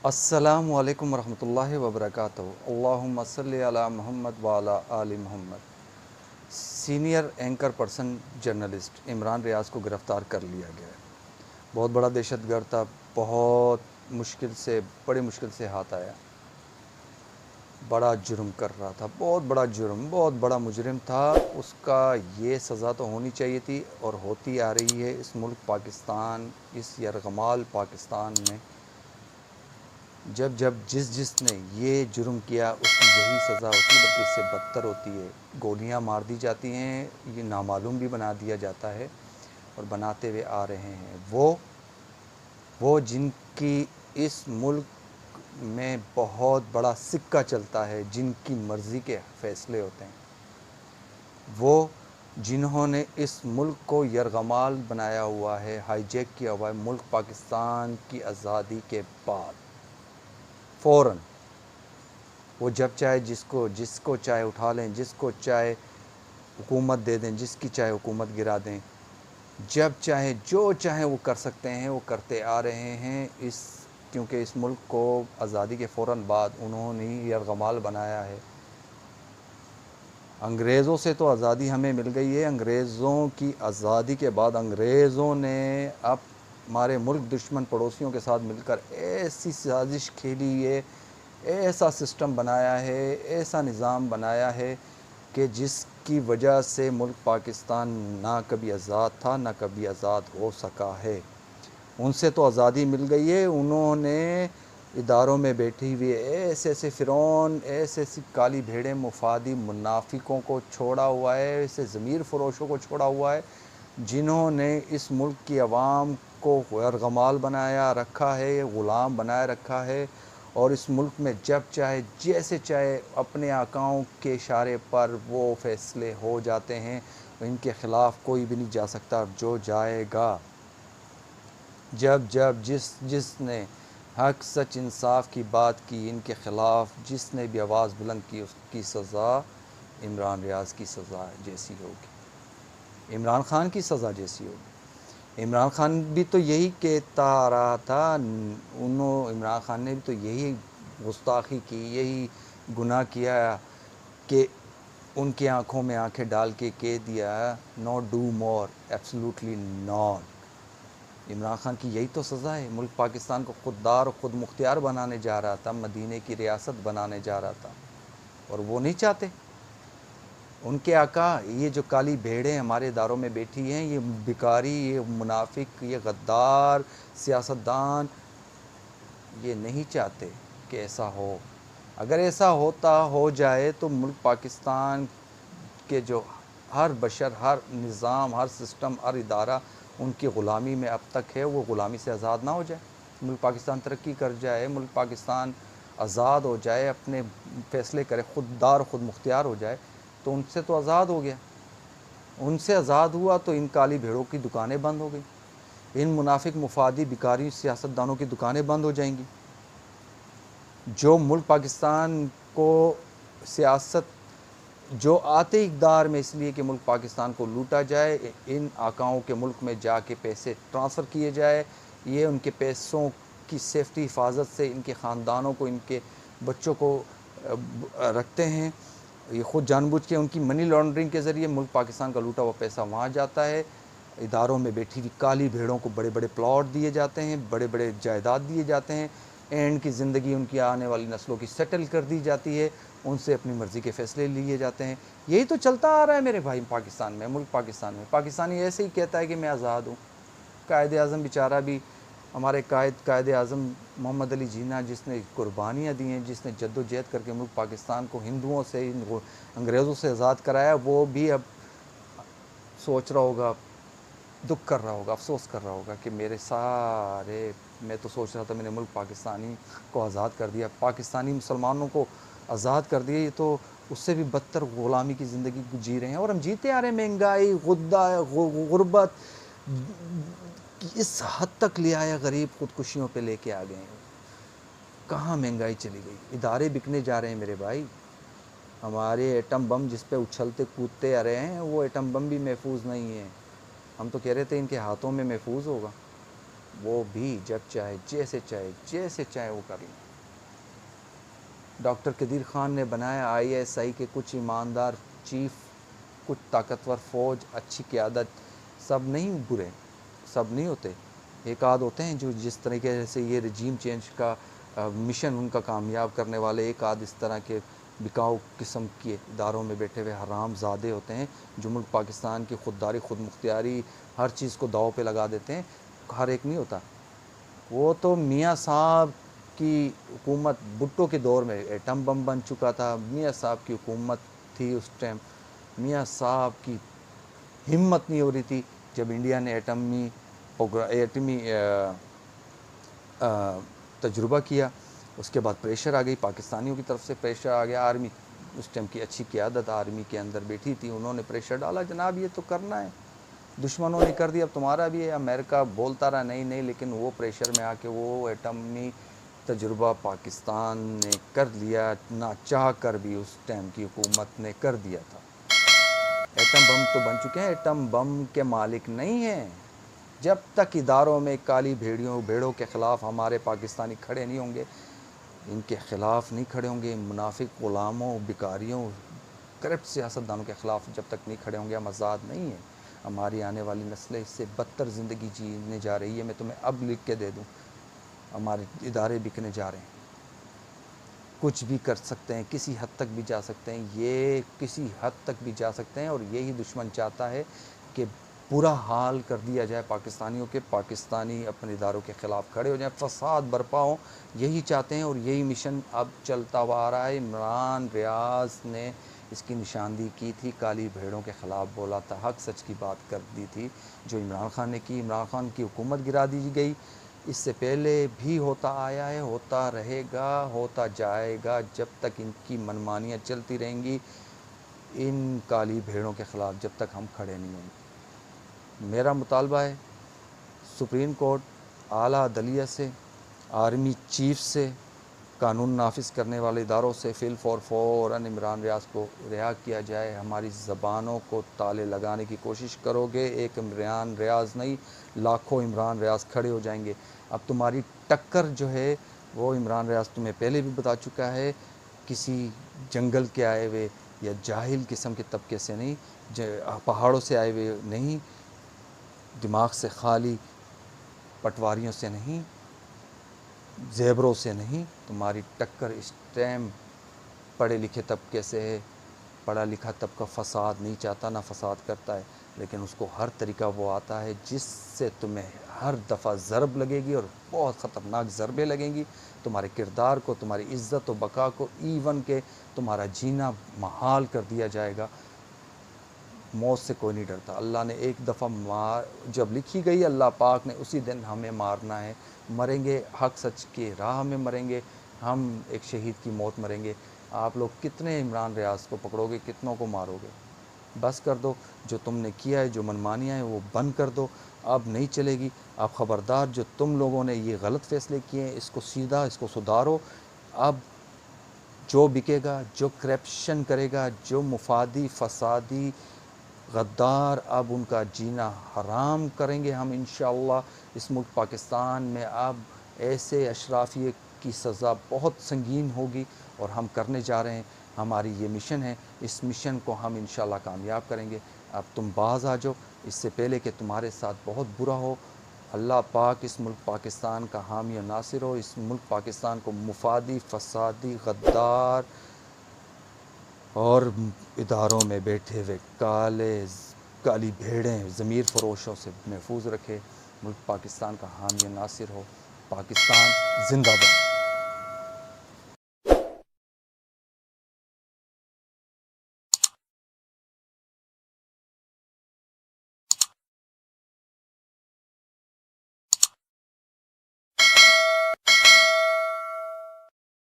अस्सलामु अलैकुम वरहमतुल्लाहि वबरकातुहू। अल्लाहुम्मा सल्लि अला मुहम्मद व अला आलि Muhammad. Senior anchor person journalist Imran Riyaz को गिरफ़्तार कर लिया गया है। बहुत बड़ा दहशतगर्द था, बहुत मुश्किल से, बड़ी मुश्किल से हाथ आया। बड़ा जुर्म कर रहा था, बहुत बड़ा जुर्म, बहुत बड़ा मुजरिम था। उसका ये सज़ा तो होनी चाहिए थी और होती आ रही है। इस मुल्क पाकिस्तान, इस यरगमाल पाकिस्तान में जब जब जिसने ये जुर्म किया उसकी यही सज़ा होती है, बल्कि इससे बदतर होती है। गोलियां मार दी जाती हैं, ये नामालूम भी बना दिया जाता है और बनाते हुए आ रहे हैं। वो जिनकी इस मुल्क में बहुत बड़ा सिक्का चलता है, जिनकी मर्ज़ी के फ़ैसले होते हैं, वो जिन्होंने इस मुल्क को यरगमाल बनाया हुआ है, हाईजैक किया हुआ है। मुल्क पाकिस्तान की आज़ादी के बाद फ़ौरन वो जब चाहे जिसको चाहे उठा लें, जिसको चाहे हुकूमत दे दें, जिसकी चाहे हुकूमत गिरा दें, जब चाहे जो चाहे वो कर सकते हैं, वो करते आ रहे हैं। क्योंकि इस मुल्क को आज़ादी के फ़ौरन बाद उन्होंने ही यरगमाल बनाया है। अंग्रेज़ों से तो आज़ादी हमें मिल गई है। अंग्रेज़ों की आज़ादी के बाद अंग्रेज़ों ने अब हमारे मुल्क दुश्मन पड़ोसियों के साथ मिलकर ऐसी साजिश खेली है, ऐसा सिस्टम बनाया है, ऐसा निज़ाम बनाया है कि जिसकी वजह से मुल्क पाकिस्तान ना कभी आज़ाद था, ना कभी आज़ाद हो सका है। उनसे तो आज़ादी मिल गई है। उन्होंने इदारों में बैठी हुई ऐसे ऐसे फ़िरौन, ऐसे ऐसी काली भेड़ें, मुफादी मुनाफिकों को छोड़ा हुआ है, ऐसे ज़मीर फ़रोशों को छोड़ा हुआ है, जिन्होंने इस मुल्क की आवाम को यरगमाल बनाया रखा है, ग़ुलाम बनाए रखा है। और इस मुल्क में जब चाहे जैसे चाहे अपने आकाओं के इशारे पर वो फ़ैसले हो जाते हैं। इनके ख़िलाफ़ कोई भी नहीं जा सकता। जो जाएगा, जब जब जिसने हक सच इंसाफ की बात की, इनके ख़िलाफ़ जिसने भी आवाज़ बुलंद की, उसकी सज़ा इमरान रियाज़ की सज़ा जैसी होगी, इमरान ख़ान की सज़ा जैसी होगी। इमरान ख़ान भी तो यही कहता आ रहा था, इमरान ख़ान ने भी तो यही गुस्ताखी की, यही गुनाह किया कि उनकी आँखों में आँखें डाल के कह दिया, not do more, absolutely not. Imran Khan की यही तो सज़ा है। मुल्क पाकिस्तान को ख़ुददार और ख़ुद मुख्तियार बनाने जा रहा था, मदीने की रियासत बनाने जा रहा था, और वो नहीं चाहते। उनके आका, ये जो काली भेड़ें हमारे इदारों में बैठी हैं, ये भिखारी, ये मुनाफिक, ये गद्दार सियासतदान, ये नहीं चाहते कि ऐसा हो। अगर ऐसा हो जाए तो मुल्क पाकिस्तान के जो हर बशर, हर निज़ाम, हर सिस्टम, हर इदारा उनकी ग़ुलामी में अब तक है, वो ग़ुलामी से आज़ाद ना हो जाए। मुल्क पाकिस्तान तरक्की कर जाए, मुल्क पाकिस्तान आज़ाद हो जाए, अपने फ़ैसले करे, ख़ुददार ख़ुद मुख्तियार हो जाए, तो उनसे तो आज़ाद हो गया। उनसे आज़ाद हुआ तो इन काली भेड़ों की दुकानें बंद हो गई, इन मुनाफिक, मुफादी, भिखारी सियासतदानों की दुकानें बंद हो जाएंगी। जो मुल्क पाकिस्तान को सियासत, जो आते इक़्तिदार में इसलिए कि मुल्क पाकिस्तान को लूटा जाए, इन आकाओं के मुल्क में जाके पैसे ट्रांसफ़र किए जाए, ये उनके पैसों की सेफ्टी हिफाजत से इनके ख़ानदानों को, इनके बच्चों को रखते हैं। ये ख़ुद जानबूझ के उनकी मनी लॉन्ड्रिंग के ज़रिए मुल्क पाकिस्तान का लूटा हुआ पैसा वहाँ जाता है। इदारों में बैठी हुई काली भेड़ों को बड़े बड़े प्लॉट दिए जाते हैं, बड़े बड़े जायदाद दिए जाते हैं। एंड की ज़िंदगी उनकी आने वाली नस्लों की सेटल कर दी जाती है, उनसे अपनी मर्ज़ी के फ़ैसले लिए जाते हैं। यही तो चलता आ रहा है मेरे भाई पाकिस्तान में, मुल्क पाकिस्तान में। पाकिस्तानी ऐसे ही कहता है कि मैं आज़ाद हूँ। कायद आज़म बेचारा भी, हमारे कायद आज़म मोहम्मद अली जिन्ना, जिसने कुर्बानियाँ दी हैं, जिसने जद्दोजहद करके मुल्क पाकिस्तान को हिंदुओं से, अंग्रेज़ों से आज़ाद कराया, वो भी अब सोच रहा होगा, दुख कर रहा होगा, अफसोस कर रहा होगा कि मैं तो सोच रहा था मैंने मुल्क पाकिस्तानी को आज़ाद कर दिया, पाकिस्तानी मुसलमानों को आज़ाद कर दिया, ये तो उससे भी बदतर ग़ुलामी की ज़िंदगी जी रहे हैं। और हम जीते आ रहे हैं। महंगाई, गुर्बत इस हद तक ले आया, गरीब ख़ुदकुशियों पे लेके आ गए हैं। कहाँ महंगाई चली गई, इदारे बिकने जा रहे हैं मेरे भाई। हमारे एटम बम जिस पे उछलते कूदते आ रहे हैं, वो एटम बम भी महफूज नहीं है। हम तो कह रहे थे इनके हाथों में महफूज होगा। वो भी जब चाहे जैसे चाहे वो कर लें। डॉक्टर कदीर ख़ान ने बनाया ISI के कुछ ईमानदार चीफ, कुछ ताकतवर फ़ौज, अच्छी क़यादत, सब नहीं बुरे, सब नहीं होते, एक आध होते हैं जो जिस तरीके से ये रजीम चेंज का मिशन उनका कामयाब करने वाले एक आध इस तरह के बिकाऊ किस्म के इदारों में बैठे हुए हरामज़ादे होते हैं जो मुल्क पाकिस्तान की खुददारी खुद मुख्तियारी हर चीज़ को दाव पे लगा देते हैं। हर एक नहीं होता। वो तो मियाँ साहब की हुकूमत भुट्टो के दौर में एटम बम बन चुका था, मियाँ साहब की हुकूमत थी उस टाइम, मियाँ साहब की हिम्मत नहीं हो रही थी जब इंडिया ने एटमी तजुर्बा किया। उसके बाद प्रेशर आ गई, पाकिस्तानियों की तरफ से प्रेशर आ गया, आर्मी उस टाइम की अच्छी क़यादत आर्मी के अंदर बैठी थी, उन्होंने प्रेशर डाला, जनाब ये तो करना है, दुश्मनों ने कर दिया, अब तुम्हारा भी है। अमेरिका बोलता रहा नहीं नहीं, लेकिन वो प्रेशर में आके वो एटमी तजुर्बा पाकिस्तान ने कर लिया, ना चाह कर भी उस टाइम की हुकूमत ने कर दिया था। एटम बम तो बन चुके हैं, एटम बम के मालिक नहीं हैं। जब तक इदारों में काली भेड़ों के ख़िलाफ़ हमारे पाकिस्तानी खड़े नहीं होंगे, इनके ख़िलाफ़ नहीं खड़े होंगे, मुनाफिक ग़ुलामों, भिखारियों, करप्ट सियासतदानों के ख़िलाफ़ जब तक नहीं खड़े होंगे, हम आज़ाद नहीं हैं। हमारी आने वाली नस्लें इससे बदतर ज़िंदगी जीने जा रही है। मैं तुम्हें अब लिख के दे दूँ, हमारे इदारे बिकने जा रहे हैं, कुछ भी कर सकते हैं, किसी हद तक भी जा सकते हैं, ये किसी हद तक भी जा सकते हैं। और यही दुश्मन चाहता है कि बुरा हाल कर दिया जाए पाकिस्तानियों के, पाकिस्तानी अपने इदारों के ख़िलाफ़ खड़े हो जाएं, फ़साद बरपा हो, यही चाहते हैं। और यही मिशन अब चलता हुआ आ रहा है। इमरान रियाज़ ने इसकी निशानदी की थी, काली भेड़ों के ख़िलाफ़ बोला था, हक सच की बात कर दी थी जो इमरान ख़ान ने की। इमरान ख़ान की हुकूमत गिरा दी गई, इससे पहले भी होता आया है, होता रहेगा, होता जाएगा जब तक इनकी मनमानियाँ चलती रहेंगी, इन काली भेड़ों के ख़िलाफ़ जब तक हम खड़े नहीं होंगे। मेरा मुतालबा है सुप्रीम कोर्ट, आला अदलिया से, आर्मी चीफ से, कानून नाफिज करने वाले इदारों से फ़ौरन इमरान रियाज़ को रिहा किया जाए। हमारी ज़बानों को ताले लगाने की कोशिश करोगे, एक इमरान रियाज़ नहीं, लाखों इमरान रियाज़ खड़े हो जाएंगे। अब तुम्हारी टक्कर जो है वो इमरान रियाज़ तुम्हें पहले भी बता चुका है, किसी जंगल के आए हुए या जाहिल किस्म के तबके से नहीं, पहाड़ों से आए हुए नहीं, दिमाग से खाली पटवारियों से नहीं, ज़ेबरों से नहीं, तुम्हारी टक्कर इस टाइम पढ़े लिखे तबके से है। पढ़ा लिखा तबका फ़साद नहीं चाहता, ना फ़साद करता है, लेकिन उसको हर तरीका वो आता है जिससे तुम्हें हर दफ़ा ज़रब लगेगी और बहुत ख़तरनाक ज़रबें लगेंगी तुम्हारे किरदार को, तुम्हारी इज़्ज़त व बका को, ईवन के तुम्हारा जीना महाल कर दिया जाएगा। मौत से कोई नहीं डरता। अल्लाह ने एक दफ़ा मार जब लिखी गई, अल्लाह पाक ने उसी दिन हमें मारना है। मरेंगे हक सच की राह में मरेंगे, हम एक शहीद की मौत मरेंगे। आप लोग कितने इमरान रियाज़ को पकड़ोगे, कितनों को मारोगे? बस कर दो, जो तुमने किया है, जो मनमानियाँ हैं वो बंद कर दो, अब नहीं चलेगी। आप ख़बरदार, जो तुम लोगों ने ये गलत फ़ैसले किए हैं इसको सीधा, इसको सुधारो। अब जो बिकेगा, जो करप्शन करेगा, जो मुफादी फ़सादी गद्दार, अब उनका जीना हराम करेंगे हम इंशाअल्लाह। इस मुल्क पाकिस्तान में अब ऐसे अशराफिए की सज़ा बहुत संगीन होगी और हम करने जा रहे हैं। हमारी ये मिशन है, इस मिशन को हम इंशाअल्लाह कामयाब करेंगे। अब तुम बाज़ आ जाओ, इससे पहले कि तुम्हारे साथ बहुत बुरा हो। अल्लाह पाक इस मुल्क पाकिस्तान का हामी और नासिर हो। इस मुल्क पाकिस्तान को मुफादी, फ़सादी, गद्दार और इदारों में बैठे हुए काली भेड़ें, ज़मीर फ़रोशों से महफूज रखे। मुल्क पाकिस्तान का हामी और नासिर हो। पाकिस्तान ज़िंदाबाद।